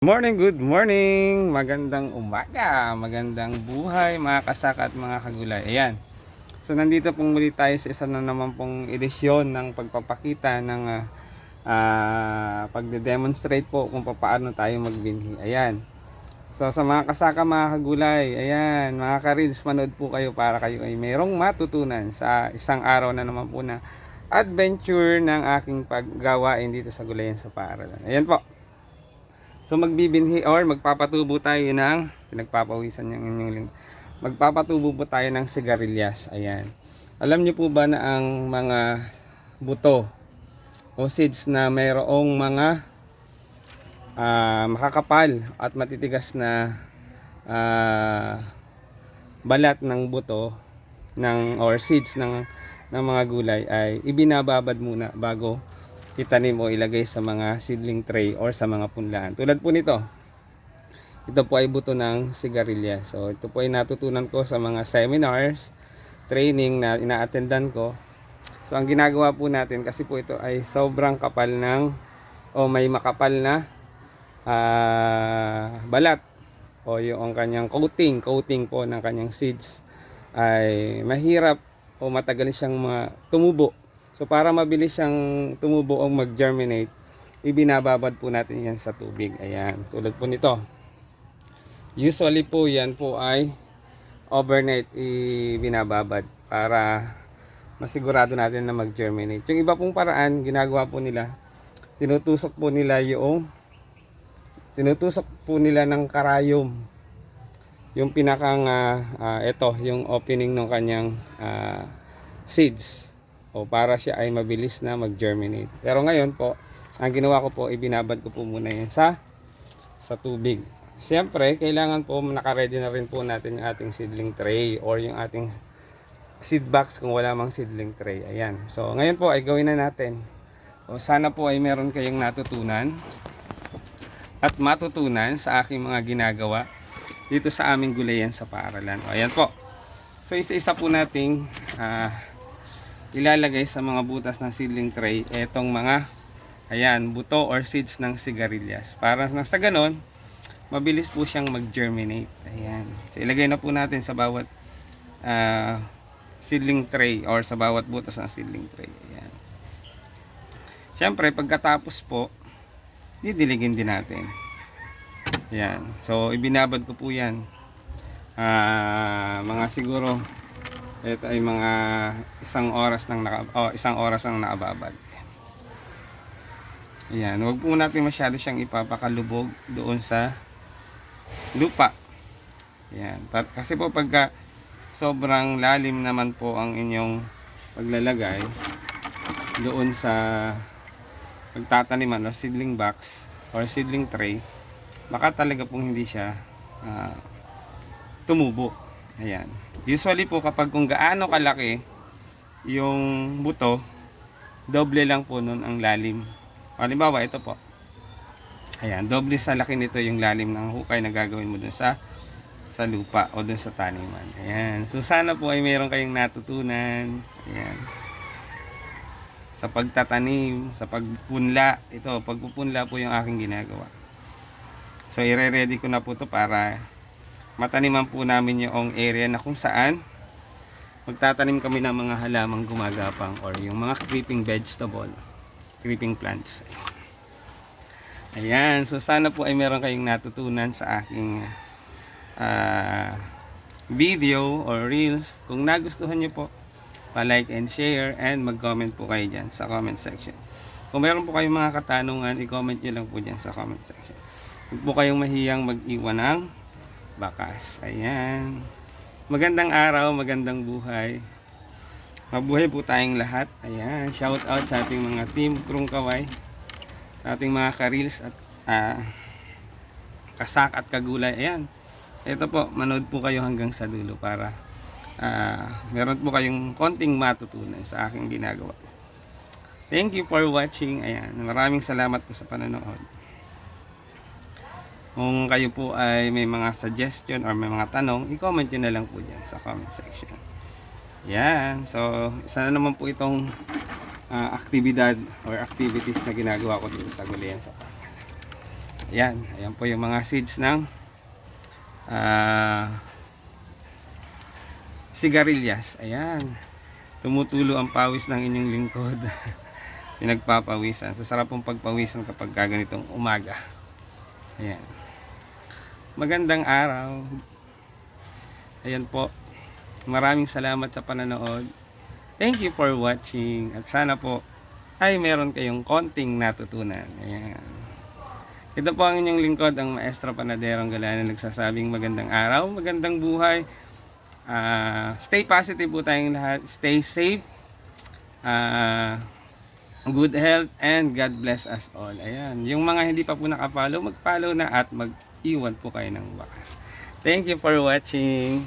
Good morning, magandang umaga, magandang buhay mga kasaka at mga kagulay. Ayan, so nandito pong muli tayo sa isa na naman pong edisyon ng pagpapakita ng pagde-demonstrate po kung paano tayo magbinhi. Ayan, so sa mga kasaka, mga kagulay, ayan, mga ka-reels, manood po kayo para kayo ay mayroong matutunan sa isang araw na naman po na adventure ng aking paggawain dito sa Gulayan sa Paaralan. Ayan po. So magbibinhi or magpapatubo tayo ng pinagpapawisan yung inyong magpapatubo po tayo ng sigarilyas. Ayan. Alam niyo po ba na ang mga buto o seeds na mayroong mga makakapal at matitigas na balat ng buto ng or seeds ng mga gulay ay ibinababad muna bago itanim o ilagay sa mga seedling tray or sa mga punlaan. Tulad po nito. Ito po ay buto ng sigarilyas. So ito po ay natutunan ko sa mga seminars, training na ina-attendan ko. So ang ginagawa po natin, kasi po ito ay sobrang kapal ng o may makapal na balat o yung kanyang coating po ng kanyang seeds ay mahirap o matagal siyang tumubo. So para mabilis siyang tumubo o mag-germinate, ibinababad po natin yan sa tubig. Ayan, tulad po nito. Usually po yan po ay overnight ibinababad para masigurado natin na mag-germinate. Yung iba pong paraan, ginagawa po nila, tinutusok po nila ng karayom. Yung pinakang ito, yung opening ng kanyang seeds. O para siya ay mabilis na mag-germinate. Pero ngayon po, ang ginawa ko po, ibinabad ko po muna yan sa tubig. Siyempre, kailangan po naka-ready na rin po natin yung ating seedling tray or yung ating seed box kung wala mang seedling tray. Ayan. So, ngayon po ay gawin na natin. O, sana po ay meron kayong natutunan at matutunan sa aking mga ginagawa dito sa aming gulayan sa paaralan. O, ayan po. So, isa-isa po nating ilalagay sa mga butas ng seedling tray etong mga buto or seeds ng sigarilyas para sa ganon mabilis po siyang mag-germinate. Ayan. So ilagay na po natin sa bawat seedling tray or sa bawat butas ng seedling tray. Ayan. Siyempre pagkatapos po didiligin din natin. Ayan. So ibinabad ko po yan mga siguro ito ay mga isang oras ang nakababad. Ayan, huwag po natin masyado siyang ipapakalubog doon sa lupa. Ayan, kasi po pagka sobrang lalim naman po ang inyong paglalagay doon sa pagtataniman o seedling box or seedling tray, baka talaga pong hindi siya tumubo. Ayan. Usually po kapag kung gaano kalaki yung buto, doble lang po nun ang lalim. Halimbawa ito po. Ayan, doble sa laki nito yung lalim ng hukay na gagawin mo dun sa lupa o dun sa taniman. Ayan. So sana po ay meron kayong natutunan. Ayan. Sa pagtatanim, sa pagpunla, ito, pagpupunla po yung aking ginagawa. So ire-ready ko na po to para mataniman po namin yung area na kung saan magtatanim kami ng mga halamang gumagapang or yung mga creeping vegetable, creeping plants. Ayan, so sana po ay meron kayong natutunan sa aking video or reels. Kung nagustuhan nyo po, pa-like and share and mag-comment po kayo dyan sa comment section. Kung meron po kayong mga katanungan, i-comment nyo lang po dyan sa comment section. Huwag po kayong mahiyang mag-iwan ng bakas. Ayan. Magandang araw, magandang buhay. Mabuhay po tayong lahat. Ayan. Shout out sa ating mga team Krung Kaway, sa ating mga ka-reels at kasak at kagulay. Ayan. Ito po, manood po kayo hanggang sa dulo para meron po kayong konting matutunan sa aking ginagawa. Thank you for watching. Ayan. Maraming salamat po sa panonood. Kung kayo po ay may mga suggestion or may mga tanong, i-comment nyo na lang po dyan sa comment section. Yan. So, isa na naman po itong aktibidad or activities na ginagawa ko dito sa Gulayan sa Paaralan. Ayan. Ayan po yung mga seeds ng sigarilyas. Ayan. Tumutulo ang pawis ng inyong lingkod. Pinagpapawisan. So, sarap pong pagpawisan kapag ganitong umaga. Ayan. Magandang araw. Ayan po. Maraming salamat sa pananood. Thank you for watching. At sana po ay meron kayong konting natutunan. Ayan. Ito po ang inyong lingkod, ang Maestro Panadero Galana, nagsasabing magandang araw, magandang buhay. Stay positive po tayong lahat. Stay safe. Good health and God bless us all. Ayan. Yung mga hindi pa po nakapollow, mag-follow na at mag-iwan po kayo ng wakas. Thank you for watching.